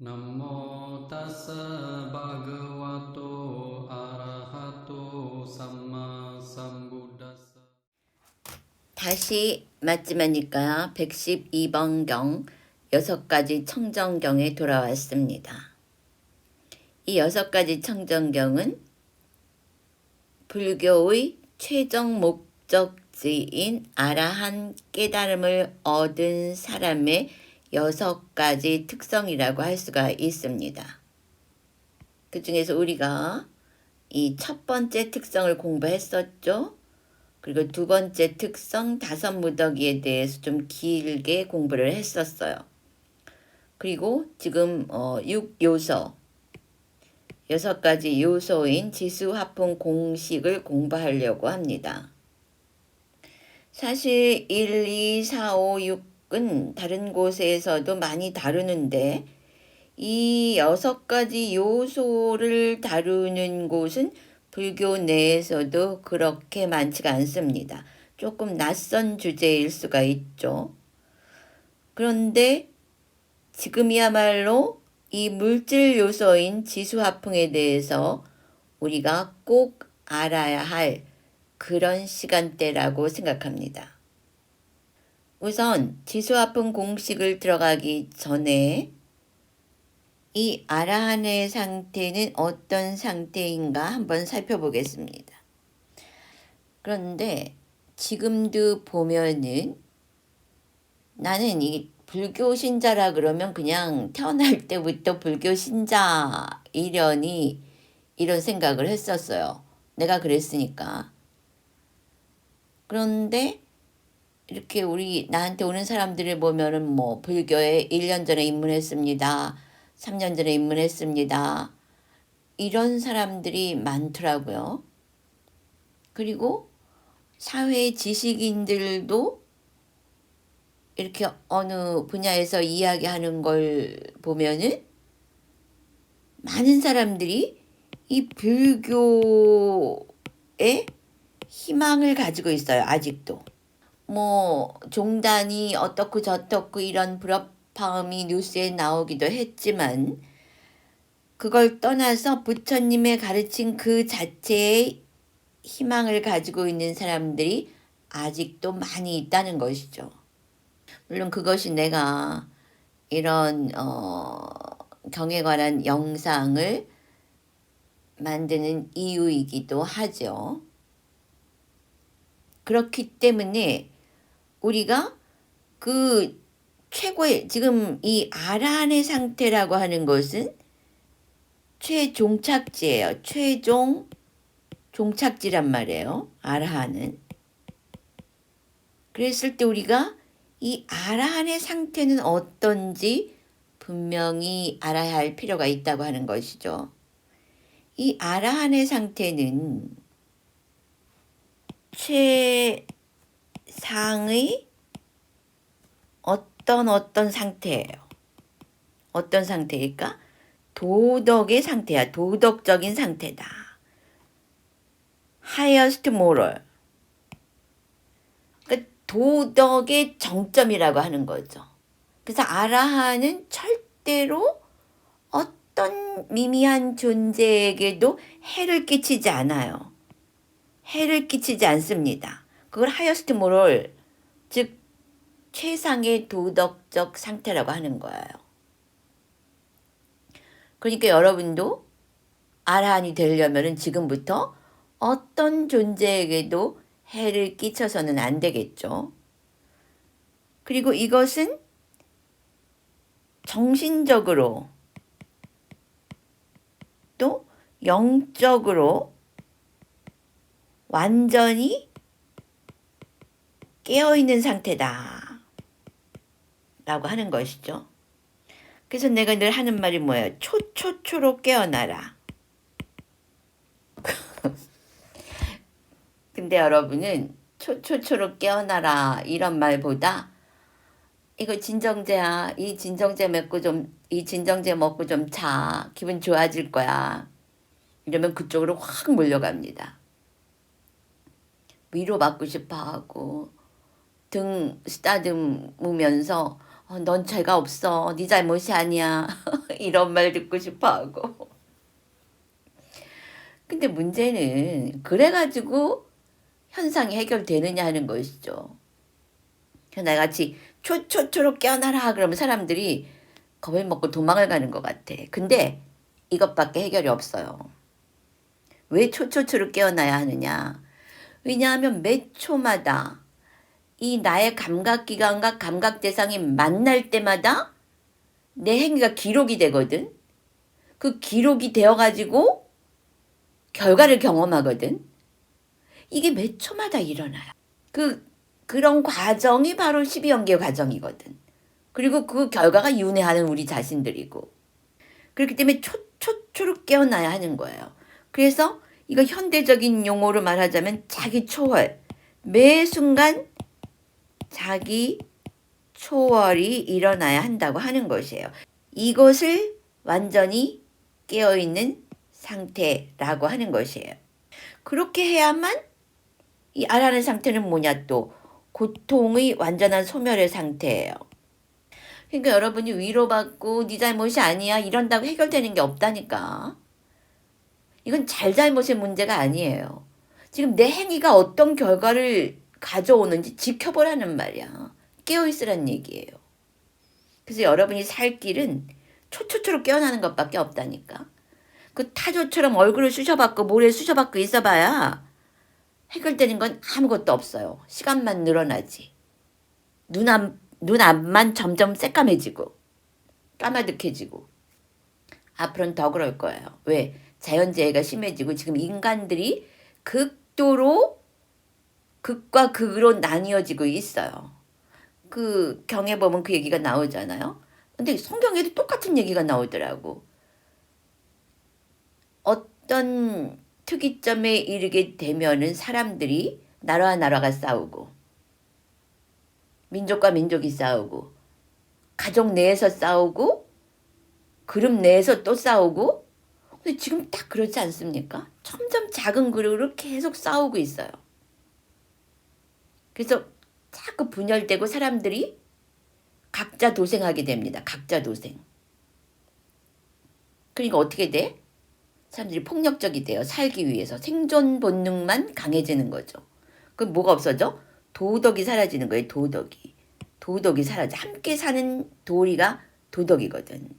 Namo tassa bhagavato arahato samma sambuddhassa. 다시 맞지마니까 112번경 6가지 청정경에 돌아왔습니다. 이 6가지 청정경은 불교의 최종 목적지인 아라한 깨달음을 얻은 사람의 6가지 특성이라고 할 수가 있습니다. 그 중에서 우리가 이 첫 번째 특성을 공부했었죠. 그리고 두 번째 특성 다섯 무더기에 대해서 좀 길게 공부를 했었어요. 그리고 지금 6요소 6가지 요소인 지수화풍 공식을 공부하려고 합니다. 사실 1, 2, 4, 5, 6은 다른 곳에서도 많이 다루는데 이 6가지 요소를 다루는 곳은 불교 내에서도 그렇게 많지가 않습니다. 조금 낯선 주제일 수가 있죠. 그런데 지금이야말로 이 물질 요소인 지수화풍에 대해서 우리가 꼭 알아야 할 그런 시간대라고 생각합니다. 우선 지수화풍 공식을 들어가기 전에 이 아라한의 상태는 어떤 상태인가 한번 살펴보겠습니다. 그런데 지금도 보면은 나는 이 불교 신자라 그러면 그냥 태어날 때부터 불교 신자이려니 이런 생각을 했었어요. 내가 그랬으니까. 그런데 이렇게 나한테 오는 사람들을 보면은 뭐 불교에 1년 전에 입문했습니다. 3년 전에 입문했습니다. 이런 사람들이 많더라고요. 그리고 사회 지식인들도 이렇게 어느 분야에서 이야기하는 걸 보면은 많은 사람들이 이 불교에 희망을 가지고 있어요. 아직도. 뭐 종단이 어떻고 저떻고 이런 불협화음이 뉴스에 나오기도 했지만 그걸 떠나서 부처님의 가르친 그 자체의 희망을 가지고 있는 사람들이 아직도 많이 있다는 것이죠. 물론 그것이 내가 이런 경에 관한 영상을 만드는 이유이기도 하죠. 그렇기 때문에 우리가 그 최고의 지금 이 아라한의 상태라고 하는 것은 최종착지예요. 최종 종착지란 말이에요. 아라한은. 그랬을 때 우리가 이 아라한의 상태는 어떤지 분명히 알아야 할 필요가 있다고 하는 것이죠. 이 아라한의 상태는 최상의 어떤 상태예요. 어떤 상태일까? 도덕의 상태야. 도덕적인 상태다. highest moral. 그러니까 도덕의 정점이라고 하는 거죠. 그래서 아라한은 절대로 어떤 미미한 존재에게도 해를 끼치지 않아요. 해를 끼치지 않습니다. 그걸 highest moral, 즉 최상의 도덕적 상태라고 하는 거예요. 그러니까 여러분도 아라한이 되려면 지금부터 어떤 존재에게도 해를 끼쳐서는 안 되겠죠. 그리고 이것은 정신적으로 또 영적으로 완전히 깨어있는 상태다 라고 하는 것이죠. 그래서 내가 늘 하는 말이 뭐예요? 초초초로 깨어나라. 근데 여러분은 초초초로 깨어나라 이런 말보다 이거 진정제야. 이 진정제 먹고 좀 자. 기분 좋아질 거야. 이러면 그쪽으로 확 몰려갑니다. 위로받고 싶어 하고 등 쓰다듬으면서 넌 죄가 없어. 네 잘못이 아니야. 이런 말 듣고 싶어 하고. 근데 문제는 그래가지고 현상이 해결되느냐 하는 것이죠. 나같이 초초초로 깨어나라 그러면 사람들이 겁을 먹고 도망을 가는 것 같아. 근데 이것밖에 해결이 없어요. 왜 초초초로 깨어나야 하느냐? 왜냐하면 매 초마다 이 나의 감각기관과 감각대상이 만날 때마다 내 행위가 기록이 되거든. 그 기록이 되어가지고 결과를 경험하거든. 이게 몇 초마다 일어나요. 그런 과정이 바로 12연계 과정이거든. 그리고 그 결과가 윤회하는 우리 자신들이고. 그렇기 때문에 초초초로 깨어나야 하는 거예요. 그래서 이거 현대적인 용어로 말하자면 자기 초월. 매 순간 자기 초월이 일어나야 한다고 하는 것이에요. 이것을 완전히 깨어있는 상태라고 하는 것이에요. 그렇게 해야만 이 아라는 상태는 뭐냐 또 고통의 완전한 소멸의 상태예요. 그러니까 여러분이 위로받고 네 잘못이 아니야 이런다고 해결되는 게 없다니까. 이건 잘잘못의 문제가 아니에요. 지금 내 행위가 어떤 결과를 가져오는지 지켜보라는 말이야. 깨어있으란 얘기예요. 그래서 여러분이 살 길은 초초초로 깨어나는 것밖에 없다니까. 그 타조처럼 얼굴을 쑤셔받고 모래에 쑤셔받고 있어봐야 해결되는 건 아무것도 없어요. 시간만 늘어나지. 눈앞만 점점 새까매지고 까마득해지고 앞으로는 더 그럴 거예요. 왜? 자연재해가 심해지고 지금 인간들이 극도로 극과 극으로 나뉘어지고 있어요. 그 경에 보면 그 얘기가 나오잖아요. 근데 성경에도 똑같은 얘기가 나오더라고. 어떤 특이점에 이르게 되면은 사람들이 나라와 나라가 싸우고 민족과 민족이 싸우고 가족 내에서 싸우고 그룹 내에서 또 싸우고 근데 지금 딱 그렇지 않습니까? 점점 작은 그룹으로 계속 싸우고 있어요. 그래서 자꾸 분열되고 사람들이 각자 도생하게 됩니다. 각자 도생. 그러니까 어떻게 돼? 사람들이 폭력적이 돼요. 살기 위해서. 생존 본능만 강해지는 거죠. 그럼 뭐가 없어져? 도덕이 사라지는 거예요. 도덕이. 도덕이 사라져. 함께 사는 도리가 도덕이거든.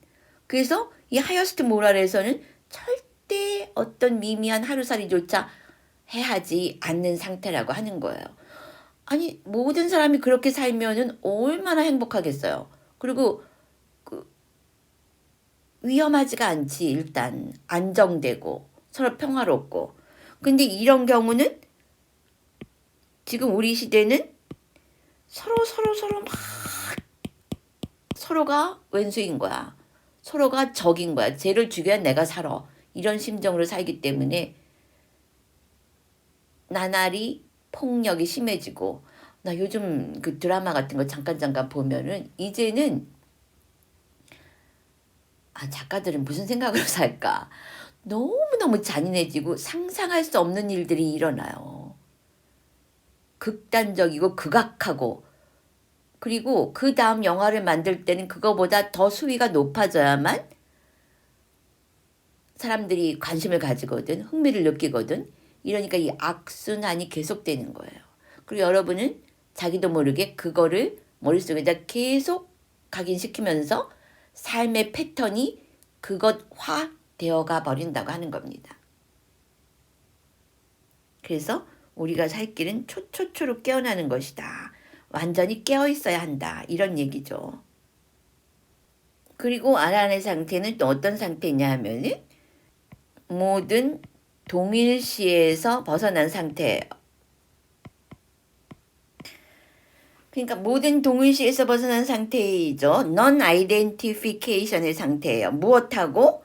그래서 이 하이어스트 모랄에서는 절대 어떤 미미한 하루살이조차 해하지 않는 상태라고 하는 거예요. 아니 모든 사람이 그렇게 살면은 얼마나 행복하겠어요. 그리고 위험하지가 않지. 일단 안정되고 서로 평화롭고. 근데 이런 경우는 지금 우리 시대는 서로 막 서로가 왼수인 거야. 서로가 적인 거야. 쟤를 죽여야 내가 살아. 이런 심정으로 살기 때문에 나날이 폭력이 심해지고 나 요즘 그 드라마 같은 거 잠깐 보면은 이제는 작가들은 무슨 생각으로 살까? 너무너무 잔인해지고 상상할 수 없는 일들이 일어나요. 극단적이고 극악하고 그리고 그 다음 영화를 만들 때는 그거보다 더 수위가 높아져야만 사람들이 관심을 가지거든. 흥미를 느끼거든. 이러니까 이 악순환이 계속되는 거예요. 그리고 여러분은 자기도 모르게 그거를 머릿속에다 계속 각인시키면서 삶의 패턴이 그것화되어가 버린다고 하는 겁니다. 그래서 우리가 살 길은 초초초로 깨어나는 것이다. 완전히 깨어있어야 한다. 이런 얘기죠. 그리고 아란의 상태는 또 어떤 상태냐 하면은 모든 동일시에서 벗어난 상태예요. 그러니까 모든 동일시에서 벗어난 상태이죠. non-identification의 상태예요. 무엇하고?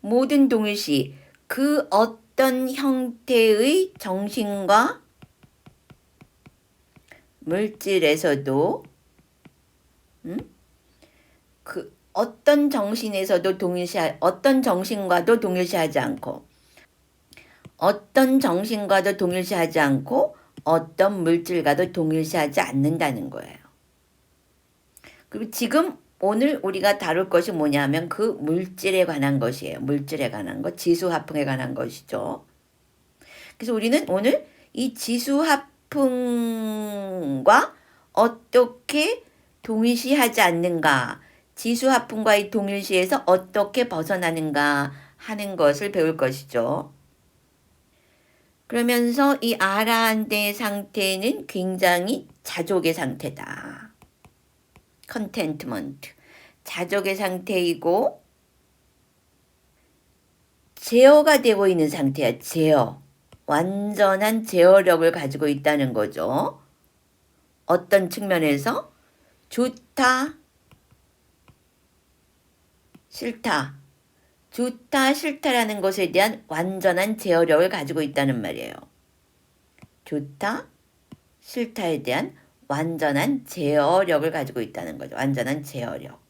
모든 동일시. 그 어떤 형태의 정신과 물질에서도 그 어떤 정신에서도 어떤 정신과도 동일시하지 않고 어떤 정신과도 동일시하지 않고 어떤 물질과도 동일시하지 않는다는 거예요. 그리고 지금 오늘 우리가 다룰 것이 뭐냐면 그 물질에 관한 것이에요. 물질에 관한 것, 지수화풍에 관한 것이죠. 그래서 우리는 오늘 이 지수화풍과 어떻게 동일시하지 않는가, 지수화풍과의 동일시에서 어떻게 벗어나는가 하는 것을 배울 것이죠. 그러면서 이 아라한테의 상태는 굉장히 자족의 상태다. 컨텐트먼트. 자족의 상태이고 제어가 되고 있는 상태야. 제어. 완전한 제어력을 가지고 있다는 거죠. 어떤 측면에서 좋다, 싫다. 좋다, 싫다라는 것에 대한 완전한 제어력을 가지고 있다는 말이에요. 좋다, 싫다에 대한 완전한 제어력을 가지고 있다는 거죠. 완전한 제어력.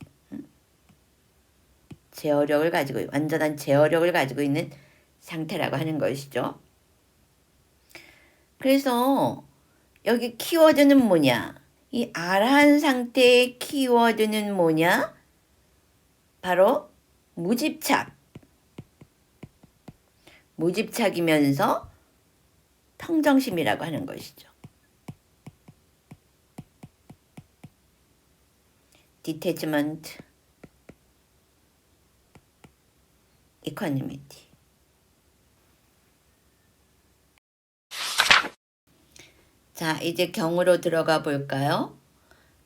제어력을 가지고, 완전한 제어력을 가지고 있는 상태라고 하는 것이죠. 그래서 여기 키워드는 뭐냐? 이 아라한 상태의 키워드는 뭐냐? 바로 무집착. 무집착이면서 평정심이라고 하는 것이죠. detachment, equanimity. 자, 이제 경으로 들어가 볼까요?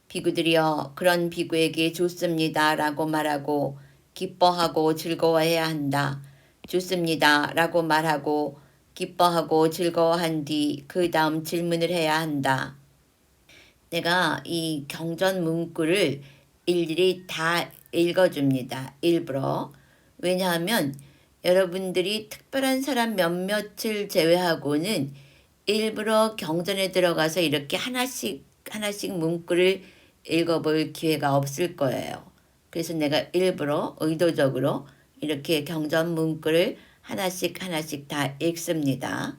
비구들이여, 그런 비구에게 좋습니다 라고 말하고 기뻐하고 즐거워해야 한다. 좋습니다 라고 말하고 기뻐하고 즐거워한 뒤 그 다음 질문을 해야 한다. 내가 이 경전 문구를 일일이 다 읽어줍니다. 일부러. 왜냐하면 여러분들이 특별한 사람 몇몇을 제외하고는 일부러 경전에 들어가서 이렇게 하나씩 문구를 읽어볼 기회가 없을 거예요. 그래서 내가 일부러 의도적으로 이렇게 경전 문구를 하나씩 다 읽습니다.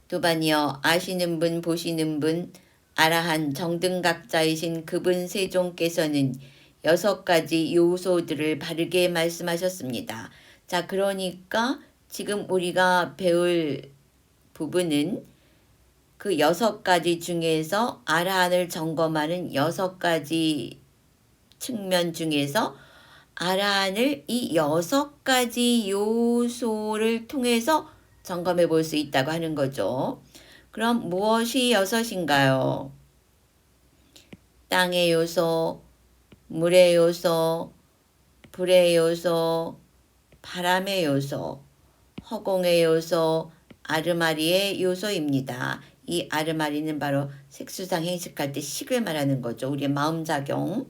도반이여, 아시는 분 보시는 분 아라한 정등각자이신 그분 세종께서는 6가지 요소들을 바르게 말씀하셨습니다. 자, 그러니까 지금 우리가 배울 부분은 그 6가지 중에서 아라한을 점검하는 6가지 측면 중에서 아라한을 이 6가지 요소를 통해서 점검해 볼 수 있다고 하는 거죠. 그럼 무엇이 6인가요? 땅의 요소, 물의 요소, 불의 요소, 바람의 요소, 허공의 요소, 아르마리의 요소입니다. 이 아르마리는 바로 색수상 행식할 때 식을 말하는 거죠. 우리의 마음작용,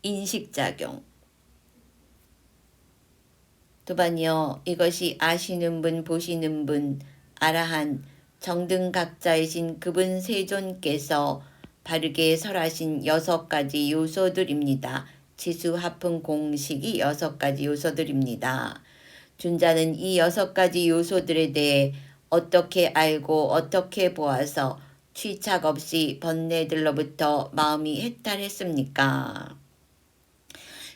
인식작용. 도반이여, 이것이 아시는 분 보시는 분 아라한 정등각자이신 그분 세존께서 바르게 설하신 6가지 요소들입니다. 지수화풍 공식이 6가지 요소들입니다. 준자는 이 6가지 요소들에 대해 어떻게 알고 어떻게 보아서 취착 없이 번뇌들로부터 마음이 해탈했습니까?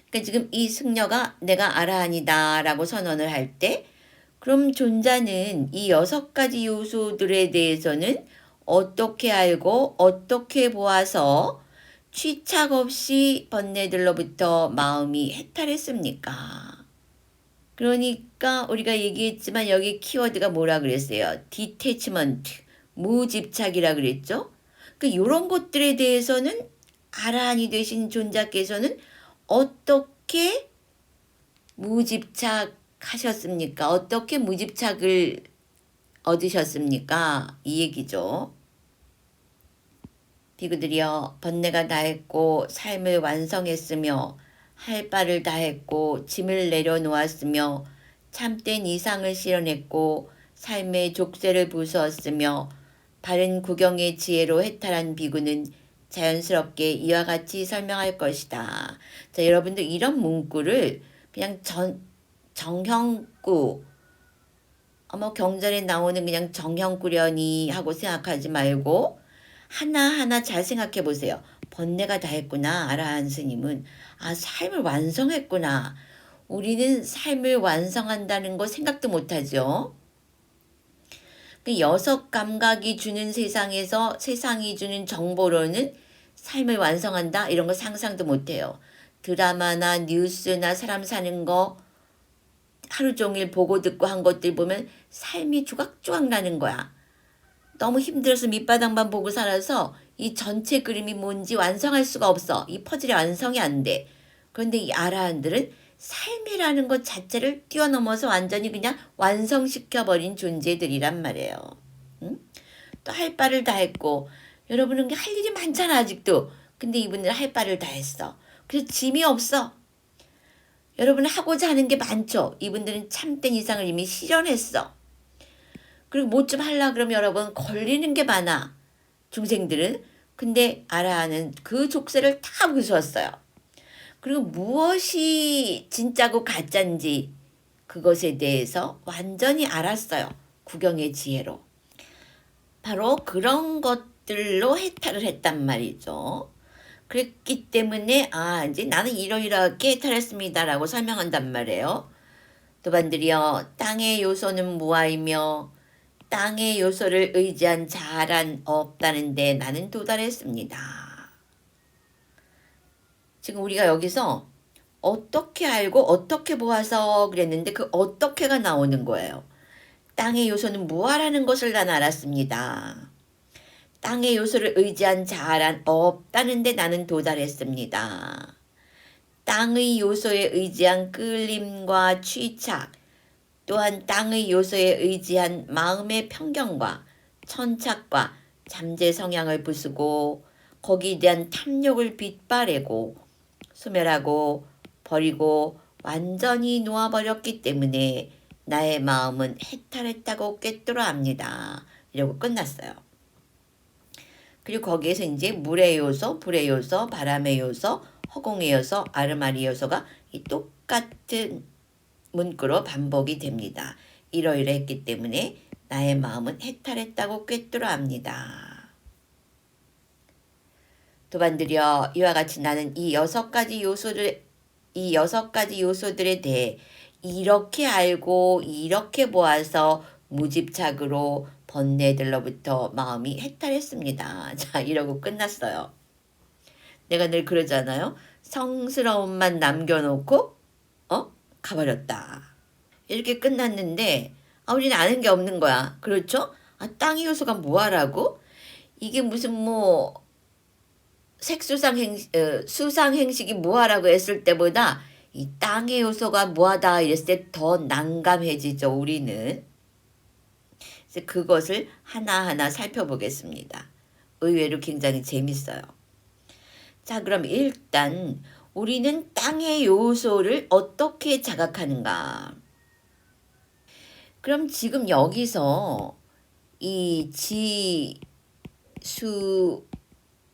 그러니까 지금 이 승려가 내가 아라한이다 라고 선언을 할 때 그럼 존자는 이 6가지 요소들에 대해서는 어떻게 알고 어떻게 보아서 취착 없이 번뇌들로부터 마음이 해탈했습니까? 그러니까 우리가 얘기했지만 여기 키워드가 뭐라 그랬어요? detachment, 무집착이라 그랬죠? 그 이런 것들에 대해서는 아라한이 되신 존자께서는 어떻게 무집착하셨습니까? 어떻게 무집착을 얻으셨습니까? 이 얘기죠. 비구들이여, 번뇌가 다했고 삶을 완성했으며 할 바를 다했고 짐을 내려놓았으며 참된 이상을 실현했고 삶의 족쇄를 부수었으며 바른 구경의 지혜로 해탈한 비구는 자연스럽게 이와 같이 설명할 것이다. 자, 여러분들 이런 문구를 그냥 정형구, 경전에 나오는 그냥 정형구려니 하고 생각하지 말고 하나하나 잘 생각해 보세요. 번뇌가 다 했구나. 아라한 스님은 삶을 완성했구나. 우리는 삶을 완성한다는 거 생각도 못하죠. 그 여섯 감각이 주는 세상에서 세상이 주는 정보로는 삶을 완성한다 이런 거 상상도 못해요. 드라마나 뉴스나 사람 사는 거 하루 종일 보고 듣고 한 것들 보면 삶이 조각조각 나는 거야. 너무 힘들어서 밑바닥만 보고 살아서 이 전체 그림이 뭔지 완성할 수가 없어. 이 퍼즐이 완성이 안 돼. 그런데 이 아라한들은 삶이라는 것 자체를 뛰어넘어서 완전히 그냥 완성시켜버린 존재들이란 말이에요. 응? 또 할 바를 다 했고 여러분은 할 일이 많잖아 아직도. 근데 이분들은 할 바를 다 했어. 그래서 짐이 없어. 여러분은 하고자 하는 게 많죠. 이분들은 참된 이상을 이미 실현했어. 그리고 뭐 좀 하려고 그러면 여러분 걸리는 게 많아. 중생들은. 근데 아라한은 그 족쇄를 다 부수었어요. 그리고 무엇이 진짜고 가짜인지 그것에 대해서 완전히 알았어요. 구경의 지혜로. 바로 그런 것들로 해탈을 했단 말이죠. 그랬기 때문에 이제 나는 이러이러하게 해탈했습니다라고 설명한단 말이에요. 도반들이여 땅의 요소는 무아이며 땅의 요소를 의지한 자아란 없다는데 나는 도달했습니다. 지금 우리가 여기서 어떻게 알고 어떻게 보아서 그랬는데 그 어떻게가 나오는 거예요. 땅의 요소는 무아라는 것을 난 알았습니다. 땅의 요소를 의지한 자아란 없다는데 나는 도달했습니다. 땅의 요소에 의지한 끌림과 취착, 또한 땅의 요소에 의지한 마음의 편견과 천착과 잠재 성향을 부수고 거기에 대한 탐욕을 빗바래고 소멸하고 버리고 완전히 놓아버렸기 때문에 나의 마음은 해탈했다고 꿰뚫어 압니다. 이러고 끝났어요. 그리고 거기에서 이제 물의 요소, 불의 요소, 바람의 요소, 허공의 요소, 아르마리 요소가 이 똑같은 문구로 반복이 됩니다. 이러이러했기 때문에 나의 마음은 해탈했다고 꿰뚫어 압니다. 도반들이여 이와 같이 나는 이 여섯 가지 요소들에 대해 이렇게 알고 이렇게 보아서 무집착으로 번뇌들로부터 마음이 해탈했습니다. 자, 이러고 끝났어요. 내가 늘 그러잖아요. 성스러움만 남겨놓고 가버렸다. 이렇게 끝났는데 우리는 아는 게 없는 거야. 그렇죠? 땅의 요소가 뭐하라고? 이게 무슨 수상 행식이 뭐하라고 했을 때보다 이 땅의 요소가 뭐하다 이랬을 때 더 난감해지죠. 우리는. 그래서 그것을 하나하나 살펴보겠습니다. 의외로 굉장히 재밌어요. 자, 그럼 일단 우리는 땅의 요소를 어떻게 자각하는가? 그럼 지금 여기서 이 지수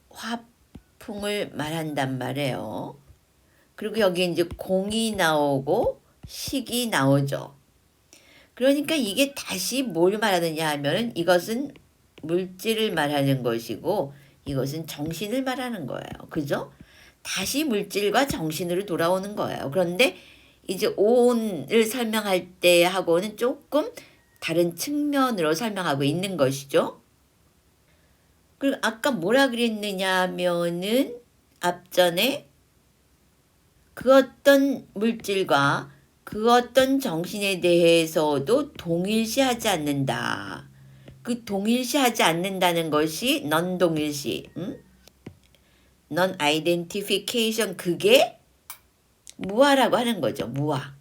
화풍을 말한단 말이에요. 그리고 여기 이제 공이 나오고 식이 나오죠. 그러니까 이게 다시 뭘 말하느냐 하면 이것은 물질을 말하는 것이고 이것은 정신을 말하는 거예요. 그죠? 다시 물질과 정신으로 돌아오는 거예요. 그런데 이제 오온을 설명할 때 하고는 조금 다른 측면으로 설명하고 있는 것이죠. 그리고 아까 뭐라 그랬느냐 하면은 앞전에 그 어떤 물질과 그 어떤 정신에 대해서도 동일시하지 않는다. 그 동일시하지 않는다는 것이 non-동일시, non-identification, 그게 무아라고 하는 거죠. 무아.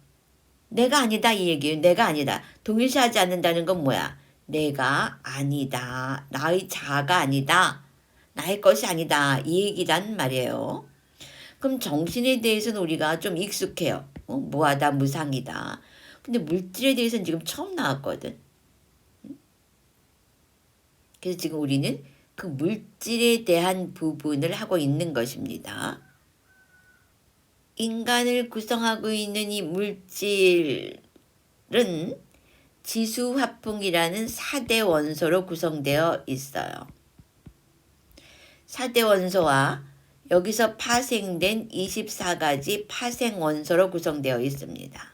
내가 아니다 이 얘기예요. 내가 아니다. 동일시하지 않는다는 건 뭐야? 내가 아니다. 나의 자아가 아니다. 나의 것이 아니다. 이 얘기란 말이에요. 그럼 정신에 대해서는 우리가 좀 익숙해요. 무아다, 무상이다. 근데 물질에 대해서는 지금 처음 나왔거든. 그래서 지금 우리는 그 물질에 대한 부분을 하고 있는 것입니다. 인간을 구성하고 있는 이 물질은 지수화풍이라는 4대 원소로 구성되어 있어요. 4대 원소와 여기서 파생된 24가지 파생 원소로 구성되어 있습니다.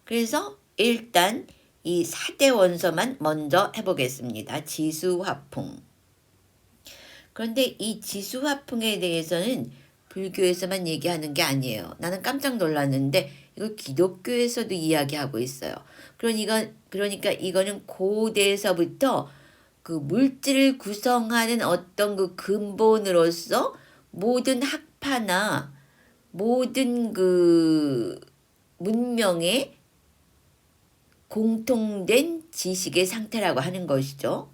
그래서 일단 이 4대 원소만 먼저 해보겠습니다. 지수화풍. 그런데 이 지수화풍에 대해서는 불교에서만 얘기하는 게 아니에요. 나는 깜짝 놀랐는데 이거 기독교에서도 이야기하고 있어요. 그러니까 이거는 고대에서부터 그 물질을 구성하는 어떤 그 근본으로서 모든 학파나 모든 그 문명의 공통된 지식의 상태라고 하는 것이죠.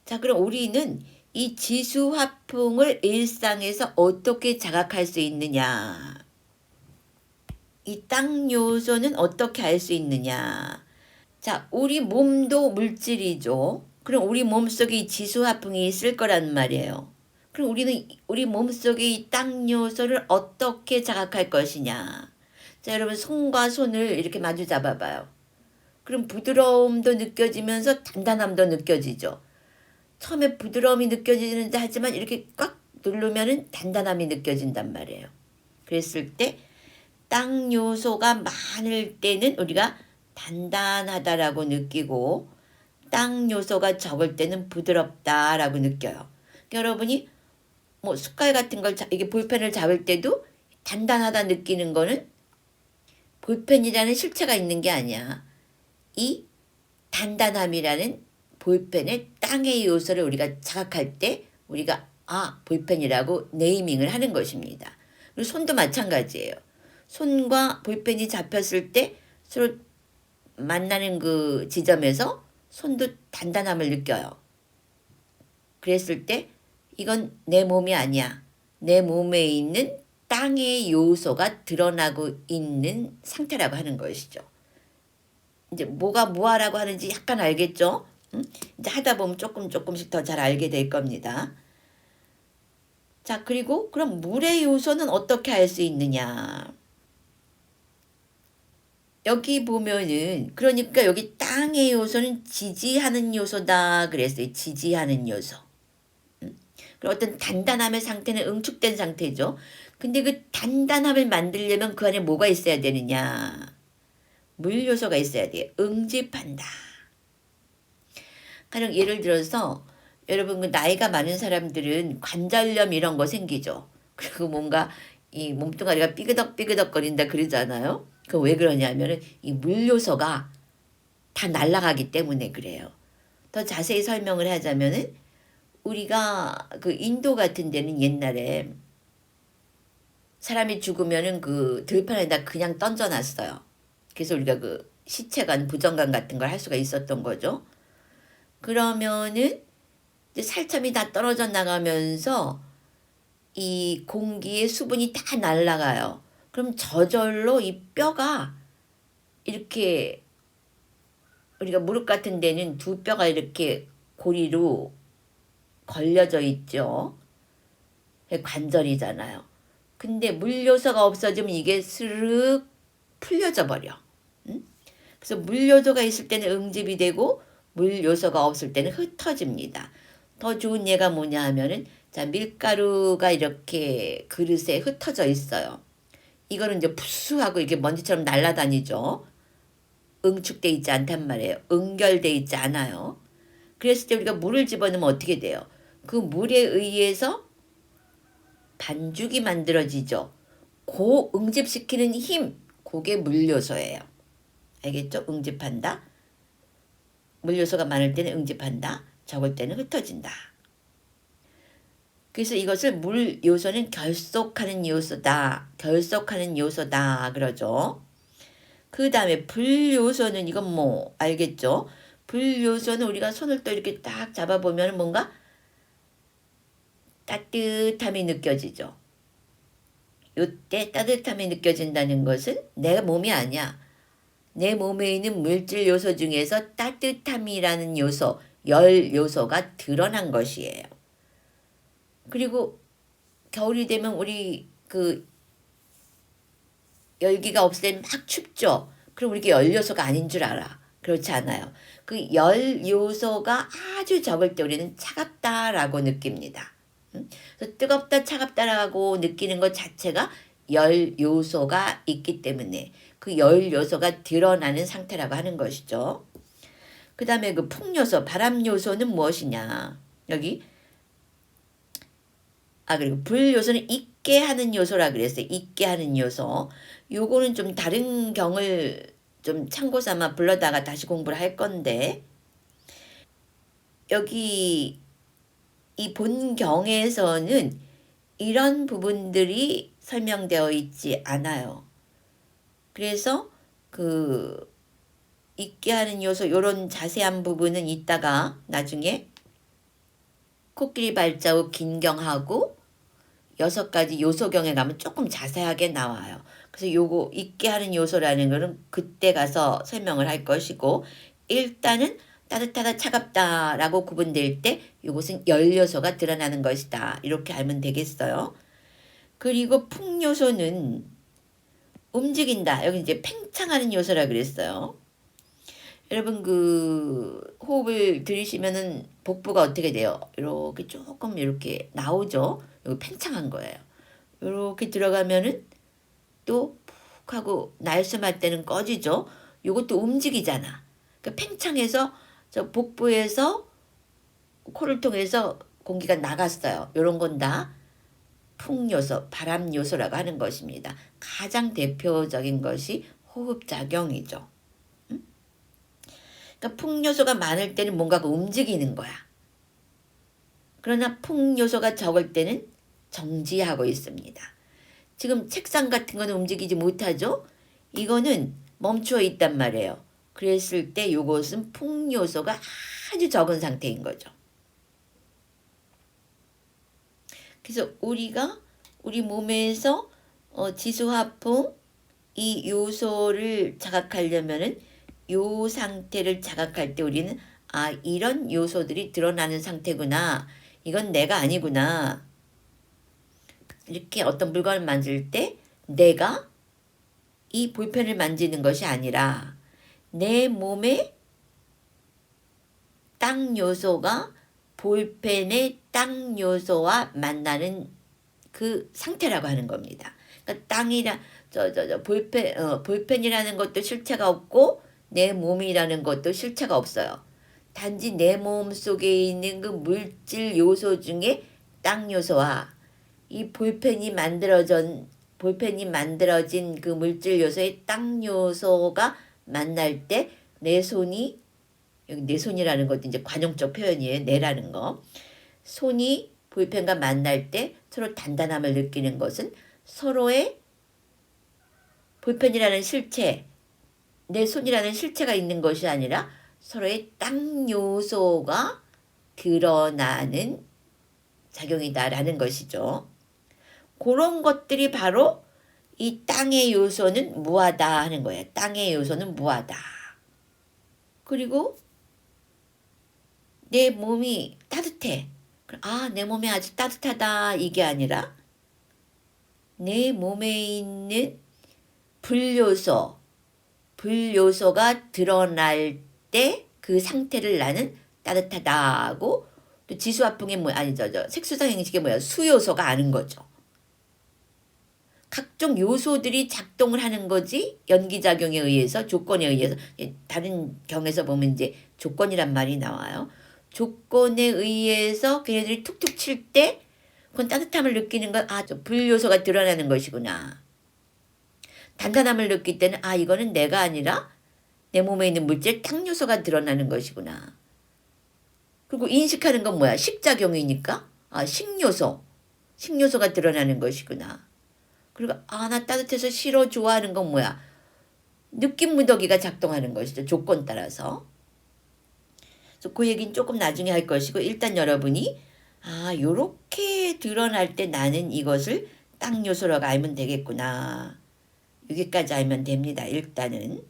자, 그럼 우리는 이 지수화풍을 일상에서 어떻게 자각할 수 있느냐? 이 땅 요소는 어떻게 알 수 있느냐? 자, 우리 몸도 물질이죠. 그럼 우리 몸속에 이 지수화풍이 있을 거란 말이에요. 그럼 우리는 우리 몸속의 이 땅 요소를 어떻게 자각할 것이냐? 자, 여러분 손과 손을 이렇게 마주 잡아봐요. 그럼 부드러움도 느껴지면서 단단함도 느껴지죠. 처음에 부드러움이 느껴지는데 하지만 이렇게 꽉 누르면은 단단함이 느껴진단 말이에요. 그랬을 때 땅 요소가 많을 때는 우리가 단단하다라고 느끼고 땅 요소가 적을 때는 부드럽다라고 느껴요. 그러니까 여러분이 뭐 숟갈 같은 걸 이게 볼펜을 잡을 때도 단단하다 느끼는 거는 볼펜이라는 실체가 있는 게 아니야. 이 단단함이라는 볼펜의 땅의 요소를 우리가 자각할 때 우리가 볼펜이라고 네이밍을 하는 것입니다. 그리고 손도 마찬가지예요. 손과 볼펜이 잡혔을 때 서로 만나는 그 지점에서 손도 단단함을 느껴요. 그랬을 때 이건 내 몸이 아니야. 내 몸에 있는 땅의 요소가 드러나고 있는 상태라고 하는 것이죠. 이제 뭐가 뭐하라고 하는지 약간 알겠죠? 이제 하다 보면 조금씩 더 잘 알게 될 겁니다. 자, 그리고 그럼 물의 요소는 어떻게 알 수 있느냐? 여기 보면은 그러니까 여기 땅의 요소는 지지하는 요소다 그랬어요. 지지하는 요소. 그리고 어떤 단단함의 상태는 응축된 상태죠. 근데 그 단단함을 만들려면 그 안에 뭐가 있어야 되느냐? 물 요소가 있어야 돼요. 응집한다. 가령 예를 들어서 여러분 그 나이가 많은 사람들은 관절염 이런 거 생기죠. 그리고 뭔가 이 몸뚱아리가 삐그덕삐그덕 거린다 그러잖아요. 그 왜 그러냐면은 이 물 요소가 다 날아가기 때문에 그래요. 더 자세히 설명을 하자면은 우리가 그 인도 같은 데는 옛날에 사람이 죽으면은 그 들판에다 그냥 던져놨어요. 그래서 우리가 그 시체관, 부정관 같은 걸 할 수가 있었던 거죠. 그러면은 이제 살점이 다 떨어져 나가면서 이 공기의 수분이 다 날아가요. 그럼 저절로 이 뼈가 이렇게 우리가 무릎 같은 데는 두 뼈가 이렇게 고리로 걸려져 있죠. 관절이잖아요. 근데 물 요소가 없어지면 이게 스르륵 풀려져 버려. 그래서 물 요소가 있을 때는 응집이 되고 물 요소가 없을 때는 흩어집니다. 더 좋은 예가 뭐냐 하면은 자, 밀가루가 이렇게 그릇에 흩어져 있어요. 이거는 이제 푸스하고 이렇게 먼지처럼 날아다니죠. 응축돼 있지 않단 말이에요. 응결돼 있지 않아요. 그랬을 때 우리가 물을 집어넣으면 어떻게 돼요? 그 물에 의해서 반죽이 만들어지죠. 고 응집시키는 힘, 그게 물 요소예요. 알겠죠? 응집한다. 물 요소가 많을 때는 응집한다. 적을 때는 흩어진다. 그래서 이것을 물 요소는 결속하는 요소다. 결속하는 요소다. 그러죠. 그 다음에 불 요소는 이건 뭐 알겠죠? 불 요소는 우리가 손을 또 이렇게 딱 잡아보면 뭔가 따뜻함이 느껴지죠. 이때 따뜻함이 느껴진다는 것은 내 몸이 아니야. 내 몸에 있는 물질 요소 중에서 따뜻함이라는 요소, 열 요소가 드러난 것이에요. 그리고 겨울이 되면 우리 그 열기가 없을 때 막 춥죠. 그럼 우리 열 요소가 아닌 줄 알아. 그렇지 않아요. 그 열 요소가 아주 적을 때 우리는 차갑다라고 느낍니다. 그래서 뜨겁다 차갑다라고 느끼는 것 자체가 열 요소가 있기 때문에 그 열 요소가 드러나는 상태라고 하는 것이죠. 그 다음에 그 풍요소, 바람 요소는 무엇이냐. 여기 그리고 불 요소는 있게 하는 요소라 그랬어요. 있게 하는 요소. 요거는 좀 다른 경을 좀 참고 삼아 불러다가 다시 공부를 할 건데, 여기 이 본경에서는 이런 부분들이 설명되어 있지 않아요. 그래서 그 있게 하는 요소 요런 자세한 부분은 이따가 나중에 코끼리 발자국 긴경하고 6가지 요소경에 가면 조금 자세하게 나와요. 그래서 요거 있게 하는 요소라는 거는 그때 가서 설명을 할 것이고, 일단은 따뜻하다 차갑다 라고 구분될 때 요것은 열 요소가 드러나는 것이다, 이렇게 알면 되겠어요. 그리고 풍요소는 움직인다. 여기 이제 팽창하는 요소라 그랬어요. 여러분 그 호흡을 들이시면은 복부가 어떻게 돼요? 이렇게 조금 이렇게 나오죠. 여기 팽창한 거예요. 이렇게 들어가면은 또 푹 하고 날숨할 때는 꺼지죠. 이것도 움직이잖아. 그러니까 팽창해서 저 복부에서 코를 통해서 공기가 나갔어요. 이런 건 다 풍요소, 바람 요소라고 하는 것입니다. 가장 대표적인 것이 호흡작용이죠. 그러니까 풍요소가 많을 때는 뭔가가 움직이는 거야. 그러나 풍요소가 적을 때는 정지하고 있습니다. 지금 책상 같은 거는 움직이지 못하죠? 이거는 멈추어 있단 말이에요. 그랬을 때 이것은 풍요소가 아주 적은 상태인 거죠. 그래서 우리가 우리 몸에서 지수화풍 이 요소를 자각하려면은 요 상태를 자각할 때 우리는 이런 요소들이 드러나는 상태구나. 이건 내가 아니구나. 이렇게 어떤 물건을 만질 때 내가 이 볼펜을 만지는 것이 아니라 내 몸에 땅 요소가 볼펜의 땅 요소와 만나는 그 상태라고 하는 겁니다. 그러니까 땅이라 볼펜이라는 것도 실체가 없고 내 몸이라는 것도 실체가 없어요. 단지 내 몸 속에 있는 그 물질 요소 중에 땅 요소와 이 볼펜이 만들어진 그 물질 요소의 땅 요소가 만날 때 내 손이, 여기 내 손이라는 것도 이제 관용적 표현이에요. 내라는 거. 손이 볼펜과 만날 때 서로 단단함을 느끼는 것은 서로의 볼펜이라는 실체, 내 손이라는 실체가 있는 것이 아니라 서로의 땅 요소가 드러나는 작용이다라는 것이죠. 그런 것들이 바로 이 땅의 요소는 무하다 하는 거예요. 땅의 요소는 무하다. 그리고 내 몸이 따뜻해. 내 몸이 아주 따뜻하다, 이게 아니라 내 몸에 있는 불요소가 드러날 때 그 상태를 나는 따뜻하다고, 또 지수화풍의 색수상 행식의 수요소가 아는 거죠. 각종 요소들이 작동을 하는 거지, 연기작용에 의해서, 조건에 의해서. 다른 경에서 보면 이제 조건이란 말이 나와요. 조건에 의해서 걔네들이 툭툭 칠 때 그건 따뜻함을 느끼는 건 불요소가 드러나는 것이구나. 단단함을 느낄 때는 이거는 내가 아니라 내 몸에 있는 물질 땅 요소가 드러나는 것이구나. 그리고 인식하는 건 뭐야? 식작용이니까 식요소가 드러나는 것이구나. 그리고 나 따뜻해서 싫어 좋아하는 건 뭐야? 느낌 무더기가 작동하는 것이죠. 조건 따라서. 그래서 그 얘기는 조금 나중에 할 것이고, 일단 여러분이 요렇게 드러날 때 나는 이것을 땅 요소라고 알면 되겠구나. 여기까지 알면 됩니다. 일단은.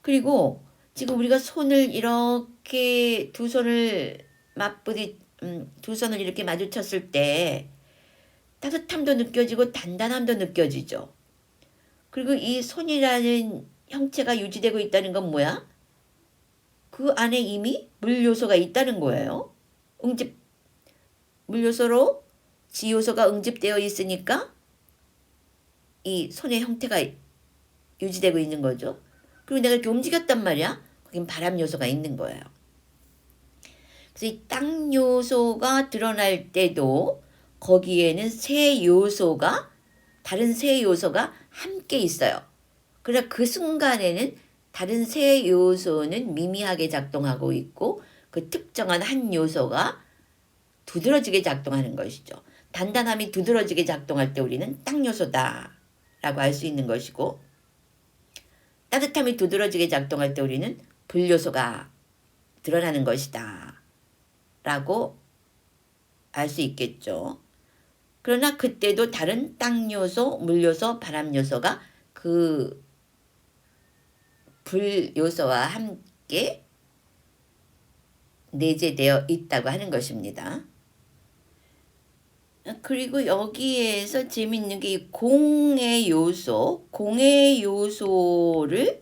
그리고 지금 우리가 손을 이렇게 두 손을 이렇게 마주쳤을 때 따뜻함도 느껴지고 단단함도 느껴지죠. 그리고 이 손이라는 형체가 유지되고 있다는 건 뭐야? 그 안에 이미 물 요소가 있다는 거예요. 물요소로 지요소가 응집되어 있으니까 이 손의 형태가 유지되고 있는 거죠. 그리고 내가 이렇게 움직였단 말이야. 거긴 바람 요소가 있는 거예요. 그래서 이 땅 요소가 드러날 때도 거기에는 다른 세 요소가 함께 있어요. 그러나 그 순간에는 다른 세 요소는 미미하게 작동하고 있고 그 특정한 한 요소가 두드러지게 작동하는 것이죠. 단단함이 두드러지게 작동할 때 우리는 땅 요소다 라고 할 수 있는 것이고, 따뜻함이 두드러지게 작동할 때 우리는 불 요소가 드러나는 것이다 라고 알 수 있겠죠. 그러나 그때도 다른 땅 요소, 물 요소, 바람 요소가 그 불 요소와 함께 내재되어 있다고 하는 것입니다. 그리고 여기에서 재밌는 게 이 공의 요소를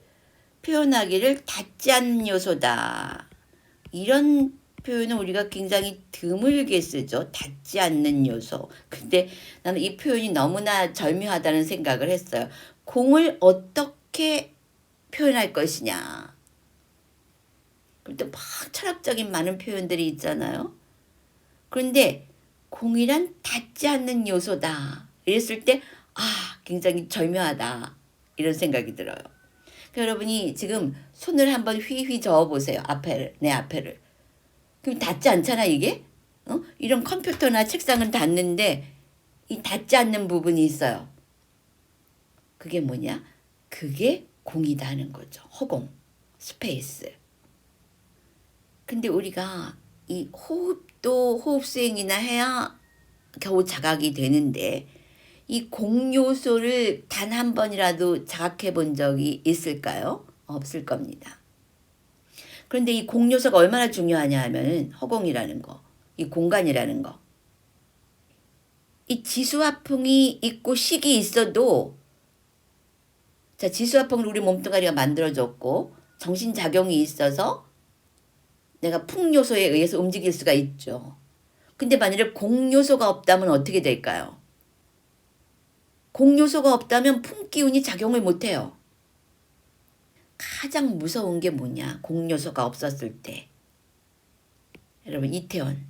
표현하기를 닿지 않는 요소다. 이런 표현은 우리가 굉장히 드물게 쓰죠. 닿지 않는 요소. 근데 나는 이 표현이 너무나 절묘하다는 생각을 했어요. 공을 어떻게 표현할 것이냐. 그런데 막 철학적인 많은 표현들이 있잖아요. 그런데 공이란 닿지 않는 요소다. 이랬을 때 굉장히 절묘하다. 이런 생각이 들어요. 그러니까 여러분이 지금 손을 한번 휘휘 저어보세요. 내 앞에를. 그럼 닿지 않잖아 이게? 이런 컴퓨터나 책상은 닿는데 이 닿지 않는 부분이 있어요. 그게 뭐냐? 그게 공이다 하는 거죠. 허공, 스페이스. 근데 우리가 이 호흡도 호흡 수행이나 해야 겨우 자각이 되는데 이 공요소를 단 한 번이라도 자각해 본 적이 있을까요? 없을 겁니다. 그런데 이 공요소가 얼마나 중요하냐 하면 허공이라는 거, 이 공간이라는 거. 이 지수화풍이 있고 식이 있어도 자, 지수화풍을 우리 몸뚱아리가 만들어줬고 정신작용이 있어서 내가 풍요소에 의해서 움직일 수가 있죠. 근데 만일에 공요소가 없다면 어떻게 될까요? 공요소가 없다면 풍기운이 작용을 못해요. 가장 무서운 게 뭐냐? 공요소가 없었을 때. 여러분 이태원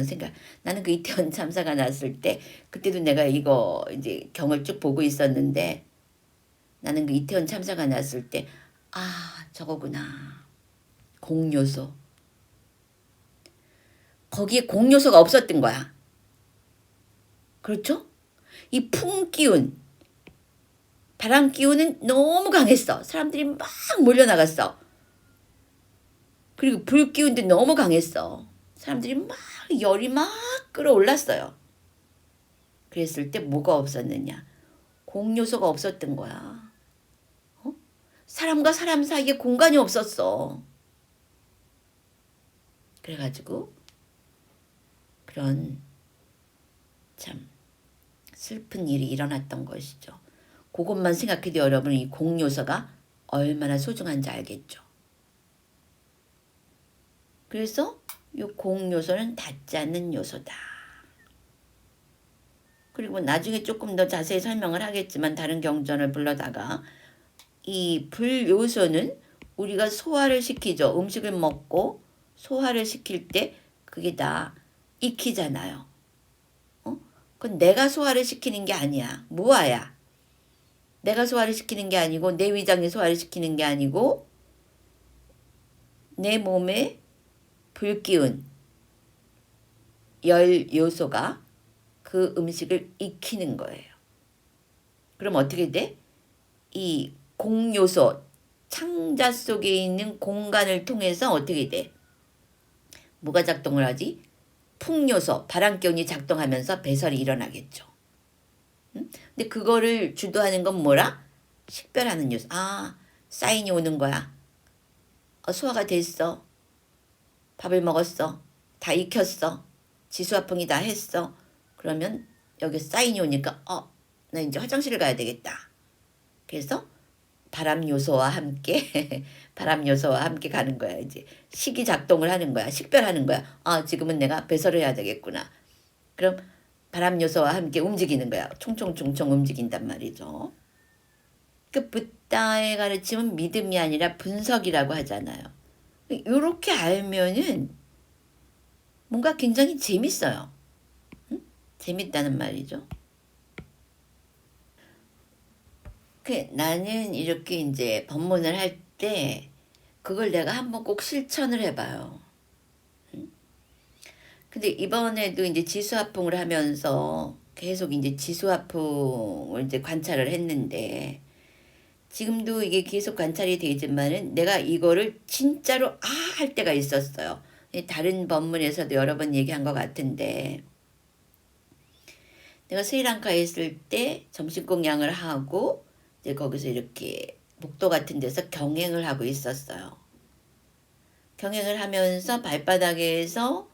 생각. 나는 그 이태원 참사가 났을 때 그때도 내가 이거 이제 경을 쭉 보고 있었는데 나는 그 이태원 참사가 났을 때 저거구나. 공요소. 거기에 공요소가 없었던 거야. 그렇죠? 이 풍기운, 바람 기운은 너무 강했어. 사람들이 막 몰려나갔어. 그리고 불 기운도 너무 강했어. 사람들이 막 열이 막 끌어올랐어요. 그랬을 때 뭐가 없었느냐? 공요소가 없었던 거야. 사람과 사람 사이에 공간이 없었어. 그래가지고 그런 참 슬픈 일이 일어났던 것이죠. 그것만 생각해도 여러분 이 공요소가 얼마나 소중한지 알겠죠. 그래서 이 공요소는 닿지 않는 요소다. 그리고 나중에 조금 더 자세히 설명을 하겠지만 다른 경전을 불러다가 이 불요소는 우리가 소화를 시키죠. 음식을 먹고 소화를 시킬 때 그게 다 익히잖아요. 그건 내가 소화를 시키는 게 아니야. 무아야. 내가 소화를 시키는 게 아니고 내 위장이 소화를 시키는 게 아니고 내 몸에 불기운, 열 요소가 그 음식을 익히는 거예요. 그럼 어떻게 돼? 이 공요소, 창자 속에 있는 공간을 통해서 어떻게 돼? 뭐가 작동을 하지? 풍요소, 바람기운이 작동하면서 배설이 일어나겠죠. 근데 그거를 주도하는 건 뭐라? 식별하는 요소. 사인이 오는 거야. 소화가 됐어. 밥을 먹었어. 다 익혔어. 지수화풍이 다 했어. 그러면 여기 사인이 오니까 나 이제 화장실을 가야 되겠다. 그래서 바람 요소와 함께 바람 요소와 함께 가는 거야. 이제 식이 작동을 하는 거야. 식별하는 거야. 아, 지금은 내가 배설을 해야 되겠구나. 그럼 바람 요소와 함께 움직이는 거야. 총총총총 움직인단 말이죠. 그 붓다의 가르침은 믿음이 아니라 분석이라고 하잖아요. 이렇게 알면은 뭔가 굉장히 재밌어요. 응? 재밌다는 말이죠. 나는 이렇게 이제 법문을 할 때 그걸 내가 한번 꼭 실천을 해봐요. 응? 근데 이번에도 이제 지수화풍을 하면서 계속 이제 지수화풍을 이제 관찰을 했는데 지금도 이게 계속 관찰이 되지만은 내가 이거를 진짜로 할 때가 있었어요. 다른 법문에서도 여러 번 얘기한 것 같은데 내가 스리랑카에 있을 때 점심 공양을 하고 이제 거기서 이렇게 목도 같은 데서 경행을 하고 있었어요. 경행을 하면서 발바닥에서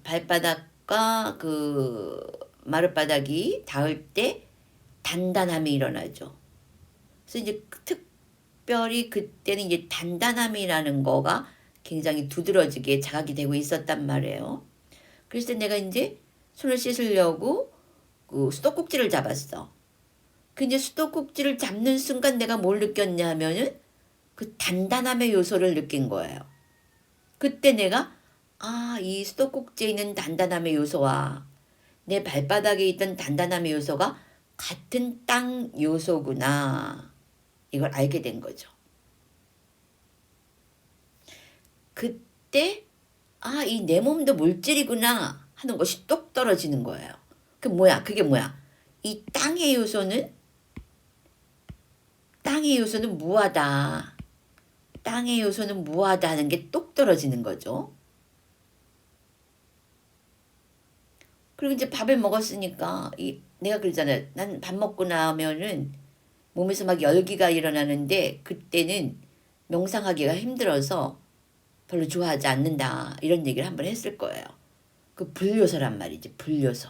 발바닥과 그 마룻바닥이 닿을 때 단단함이 일어나죠. 그래서 이제 특별히 그때는 이제 단단함이라는 거가 굉장히 두드러지게 자각이 되고 있었단 말이에요. 그래서 내가 이제 손을 씻으려고 그 수도꼭지를 잡았어. 그 이제 수도꼭지를 잡는 순간 내가 뭘 느꼈냐 하면은 그 단단함의 요소를 느낀 거예요. 그때 내가 이 수도꼭지에 있는 단단함의 요소와 내 발바닥에 있던 단단함의 요소가 같은 땅 요소구나. 이걸 알게 된 거죠. 그때 이 내 몸도 물질이구나 하는 것이 똑 떨어지는 거예요. 그게 뭐야? 이 땅의 요소는 무하다. 땅의 요소는 무하다 하는 게 똑 떨어지는 거죠. 그리고 이제 밥을 먹었으니까 내가 그러잖아요. 난 밥 먹고 나면은 몸에서 막 열기가 일어나는데 그때는 명상하기가 힘들어서 별로 좋아하지 않는다. 이런 얘기를 한번 했을 거예요. 그 불요소란 말이지. 불요소.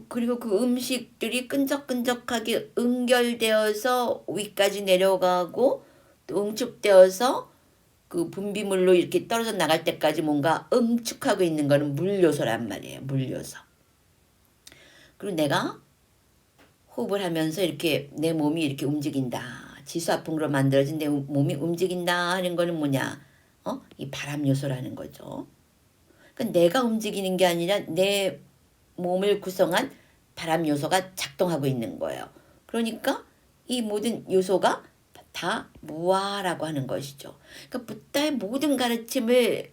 그리고 그 음식들이 끈적끈적하게 응결되어서 위까지 내려가고 또 응축되어서 그 분비물로 이렇게 떨어져 나갈 때까지 뭔가 응축하고 있는 거는 물요소란 말이에요. 물요소. 그리고 내가 호흡을 하면서 이렇게 내 몸이 이렇게 움직인다. 지수화풍으로 만들어진 내 몸이 움직인다 하는 거는 뭐냐? 이 바람 요소라는 거죠. 그러니까 내가 움직이는 게 아니라 내 몸을 구성한 바람 요소가 작동하고 있는 거예요. 그러니까 이 모든 요소가 다 무아라고 하는 것이죠. 그러니까 붓다의 모든 가르침을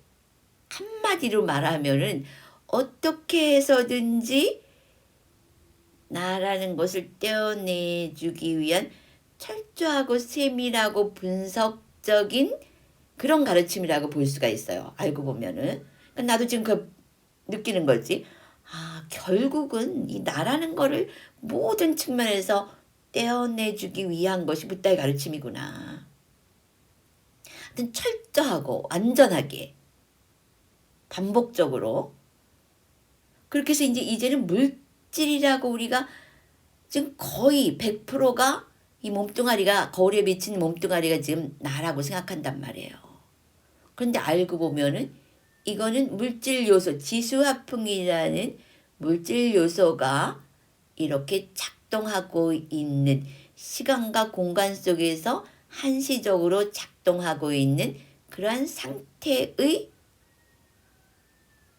한마디로 말하면은 어떻게 해서든지 나라는 것을 떼어내주기 위한 철저하고 세밀하고 분석적인 그런 가르침이라고 볼 수가 있어요. 알고 보면은. 그러니까 나도 지금 그 느끼는 거지. 결국은 이 나라는 거를 모든 측면에서 떼어내주기 위한 것이 붓다의 가르침이구나. 하여튼 철저하고 안전하게 반복적으로 그렇게 해서 이제는 물질이라고 우리가 지금 거의 100%가 이 몸뚱아리가 거울에 비친 몸뚱아리가 지금 나라고 생각한단 말이에요. 그런데 알고 보면은 이거는 물질 요소, 지수화풍이라는 물질 요소가 이렇게 작동하고 있는 시간과 공간 속에서 한시적으로 작동하고 있는 그러한 상태의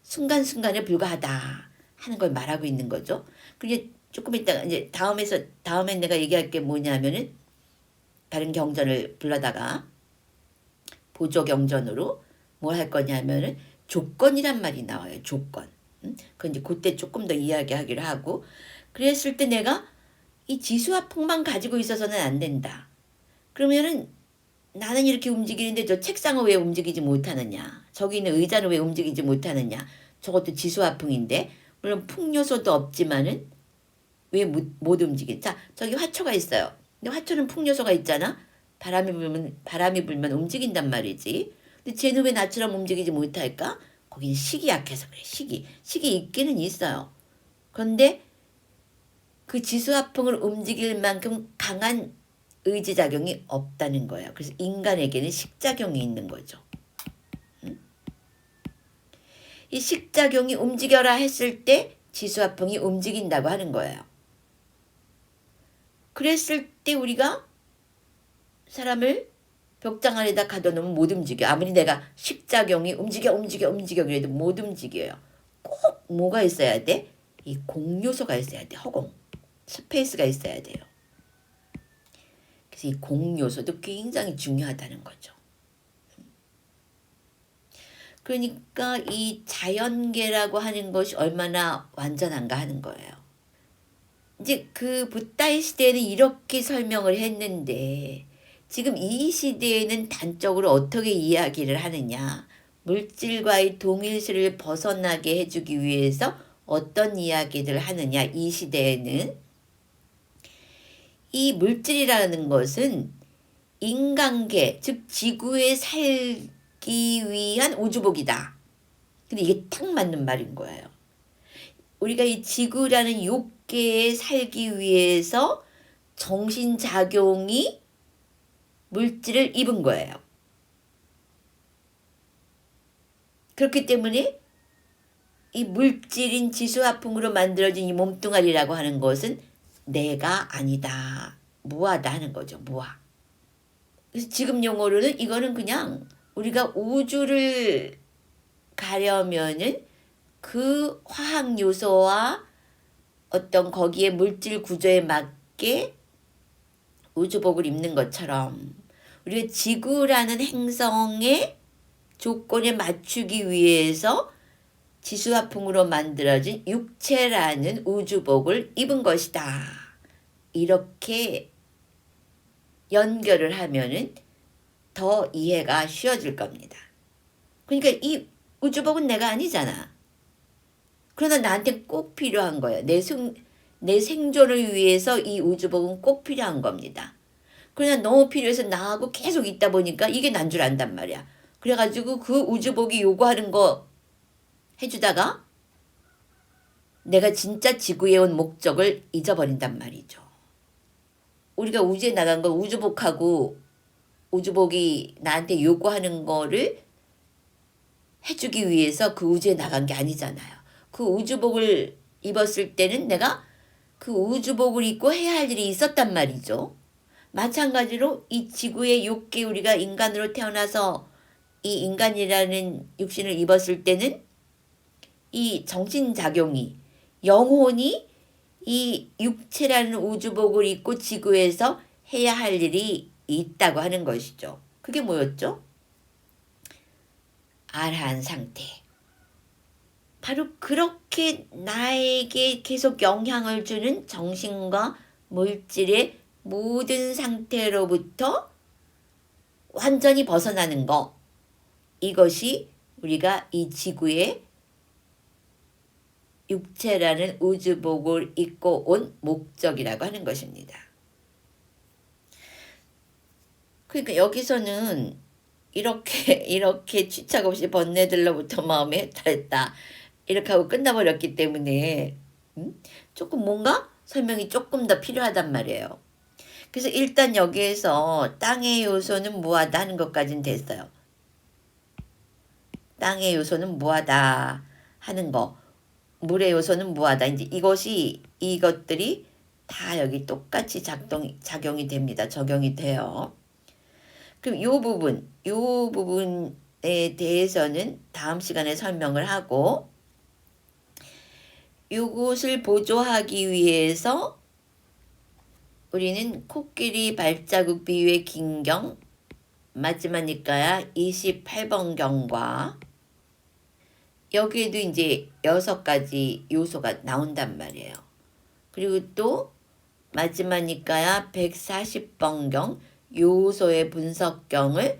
순간순간에 불과하다 하는 걸 말하고 있는 거죠. 그게 조금 이따가 이제 다음에 내가 얘기할 게 뭐냐면은 다른 경전을 불러다가 보조 경전으로 뭘 할 거냐면은 조건이란 말이 나와요. 조건. 그건 이제 그때 조금 더 이야기하기로 하고 그랬을 때 내가 이 지수화풍만 가지고 있어서는 안 된다. 그러면은 나는 이렇게 움직이는데 저 책상은 왜 움직이지 못하느냐. 저기 있는 의자는 왜 움직이지 못하느냐. 저것도 지수화풍인데 물론 풍요소도 없지만은 왜 못 움직이? 자, 저기 화초가 있어요. 근데 화초는 풍요소가 있잖아. 바람이 불면 움직인단 말이지. 근데 쟤는 왜 나처럼 움직이지 못할까? 거긴 식이 약해서 그래. 식이 있기는 있어요. 그런데 그 지수화풍을 움직일 만큼 강한 의지작용이 없다는 거예요. 그래서 인간에게는 식작용이 있는 거죠. 이 식작용이 움직여라 했을 때 지수화풍이 움직인다고 하는 거예요. 그랬을 때 우리가 사람을 벽장 안에다 가둬놓으면 못 움직여. 아무리 내가 식작용이 움직여 그래도 못 움직여요. 꼭 뭐가 있어야 돼? 이 공요소가 있어야 돼. 허공. 스페이스가 있어야 돼요. 그래서 이 공요소도 굉장히 중요하다는 거죠. 그러니까 이 자연계라고 하는 것이 얼마나 완전한가 하는 거예요. 이제 그 붓다의 시대에는 이렇게 설명을 했는데 지금 이 시대에는 단적으로 어떻게 이야기를 하느냐. 물질과의 동일시를 벗어나게 해주기 위해서 어떤 이야기를 하느냐. 이 시대에는 이 물질이라는 것은 인간계, 즉 지구에 살기 위한 우주복이다. 근데 이게 딱 맞는 말인 거예요. 우리가 이 지구라는 욕계에 살기 위해서 정신작용이 물질을 입은 거예요. 그렇기 때문에 이 물질인 지수화풍으로 만들어진 이 몸뚱아리라고 하는 것은 내가 아니다. 무하다 하는 거죠. 무하. 그래서 지금 용어로는 이거는 그냥 우리가 우주를 가려면은 그 화학 요소와 어떤 거기에 물질 구조에 맞게 우주복을 입는 것처럼 우리가 지구라는 행성의 조건에 맞추기 위해서 지수화풍으로 만들어진 육체라는 우주복을 입은 것이다. 이렇게 연결을 하면은 더 이해가 쉬워질 겁니다. 그러니까 이 우주복은 내가 아니잖아. 그러나 나한테 꼭 필요한 거예요. 내 생존을 위해서 이 우주복은 꼭 필요한 겁니다. 그러나 너무 필요해서 나하고 계속 있다 보니까 이게 난 줄 안단 말이야. 그래가지고 그 우주복이 요구하는 거 해주다가 내가 진짜 지구에 온 목적을 잊어버린단 말이죠. 우리가 우주에 나간 건 우주복하고 우주복이 나한테 요구하는 거를 해주기 위해서 그 우주에 나간 게 아니잖아요. 그 우주복을 입었을 때는 내가 그 우주복을 입고 해야 할 일이 있었단 말이죠. 마찬가지로 이 지구의 욕계 우리가 인간으로 태어나서 이 인간이라는 육신을 입었을 때는 이 정신작용이 영혼이 이 육체라는 우주복을 입고 지구에서 해야 할 일이 있다고 하는 것이죠. 그게 뭐였죠? 아라한 상태. 바로 그렇게 나에게 계속 영향을 주는 정신과 물질의 모든 상태로부터 완전히 벗어나는 거. 이것이 우리가 이 지구에 육체라는 우주복을 입고 온 목적이라고 하는 것입니다. 그러니까 여기서는 이렇게 취착 없이 번뇌들로부터 마음에 해탈했다. 이렇게 하고 끝나버렸기 때문에 조금 뭔가 설명이 조금 더 필요하단 말이에요. 그래서 일단 여기에서 땅의 요소는 무하다 하는 것까지는 됐어요. 땅의 요소는 무하다 하는 거. 물의 요소는 무하다. 이제 이것들이 다 여기 똑같이 작용이 됩니다. 적용이 돼요. 그럼 요 부분에 대해서는 다음 시간에 설명을 하고 요것을 보조하기 위해서 우리는 코끼리 발자국 비유의 긴경 마지막 니까야 28번경과 여기에도 이제 6가지 요소가 나온단 말이에요. 그리고 또 마지막 니까야 140번경 요소의 분석경을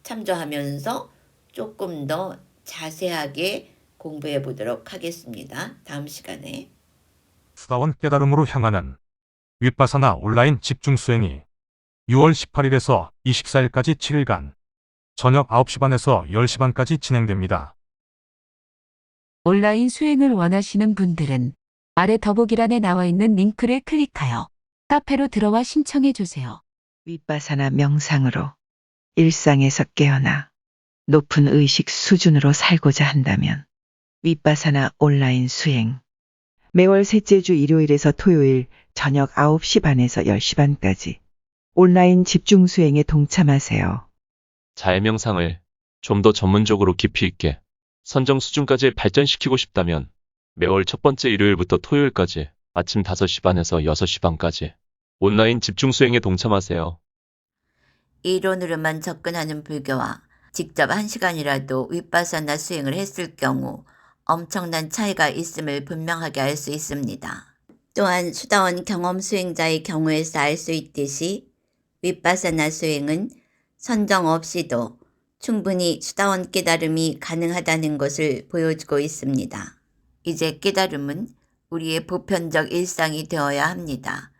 참조하면서 조금 더 자세하게 공부해 보도록 하겠습니다. 다음 시간에. 수다원 깨달음으로 향하는 윗바사나 온라인 집중수행이 6월 18일에서 24일까지 7일간 저녁 9시 반에서 10시 반까지 진행됩니다. 온라인 수행을 원하시는 분들은 아래 더보기란에 나와 있는 링크를 클릭하여 카페로 들어와 신청해 주세요. 윗바사나 명상으로 일상에서 깨어나 높은 의식 수준으로 살고자 한다면 윗바사나 온라인 수행 매월 셋째 주 일요일에서 토요일 저녁 9시 반에서 10시 반까지 온라인 집중 수행에 동참하세요. 자해 명상을 좀 더 전문적으로 깊이 있게 선정 수준까지 발전시키고 싶다면 매월 첫 번째 일요일부터 토요일까지 아침 5시 반에서 6시 반까지 온라인 집중 수행에 동참하세요. 이론으로만 접근하는 불교와 직접 1시간이라도 윗바사나 수행을 했을 경우 엄청난 차이가 있음을 분명하게 알 수 있습니다. 또한 수다원 경험 수행자의 경우에서 알 수 있듯이 윗바사나 수행은 선정 없이도 충분히 수다원 깨달음이 가능하다는 것을 보여주고 있습니다. 이제 깨달음은 우리의 보편적 일상이 되어야 합니다.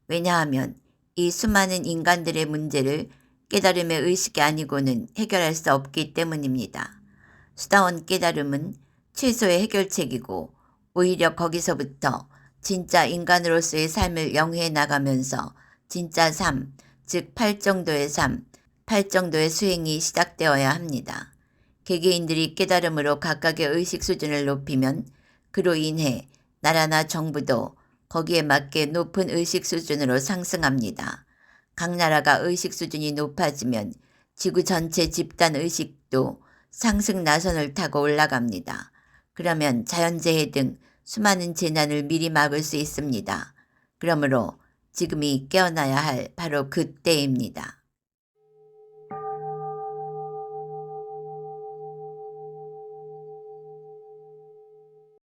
왜냐하면 이 수많은 인간들의 문제를 깨달음의 의식이 아니고는 해결할 수 없기 때문입니다. 수다원 깨달음은 최소의 해결책이고 오히려 거기서부터 진짜 인간으로서의 삶을 영위해 나가면서 진짜 삶, 즉 팔정도의 삶, 팔정도의 수행이 시작되어야 합니다. 개개인들이 깨달음으로 각각의 의식 수준을 높이면 그로 인해 나라나 정부도 거기에 맞게 높은 의식 수준으로 상승합니다. 각 나라가 의식 수준이 높아지면 지구 전체 집단 의식도 상승 나선을 타고 올라갑니다. 그러면 자연재해 등 수많은 재난을 미리 막을 수 있습니다. 그러므로 지금이 깨어나야 할 바로 그때입니다.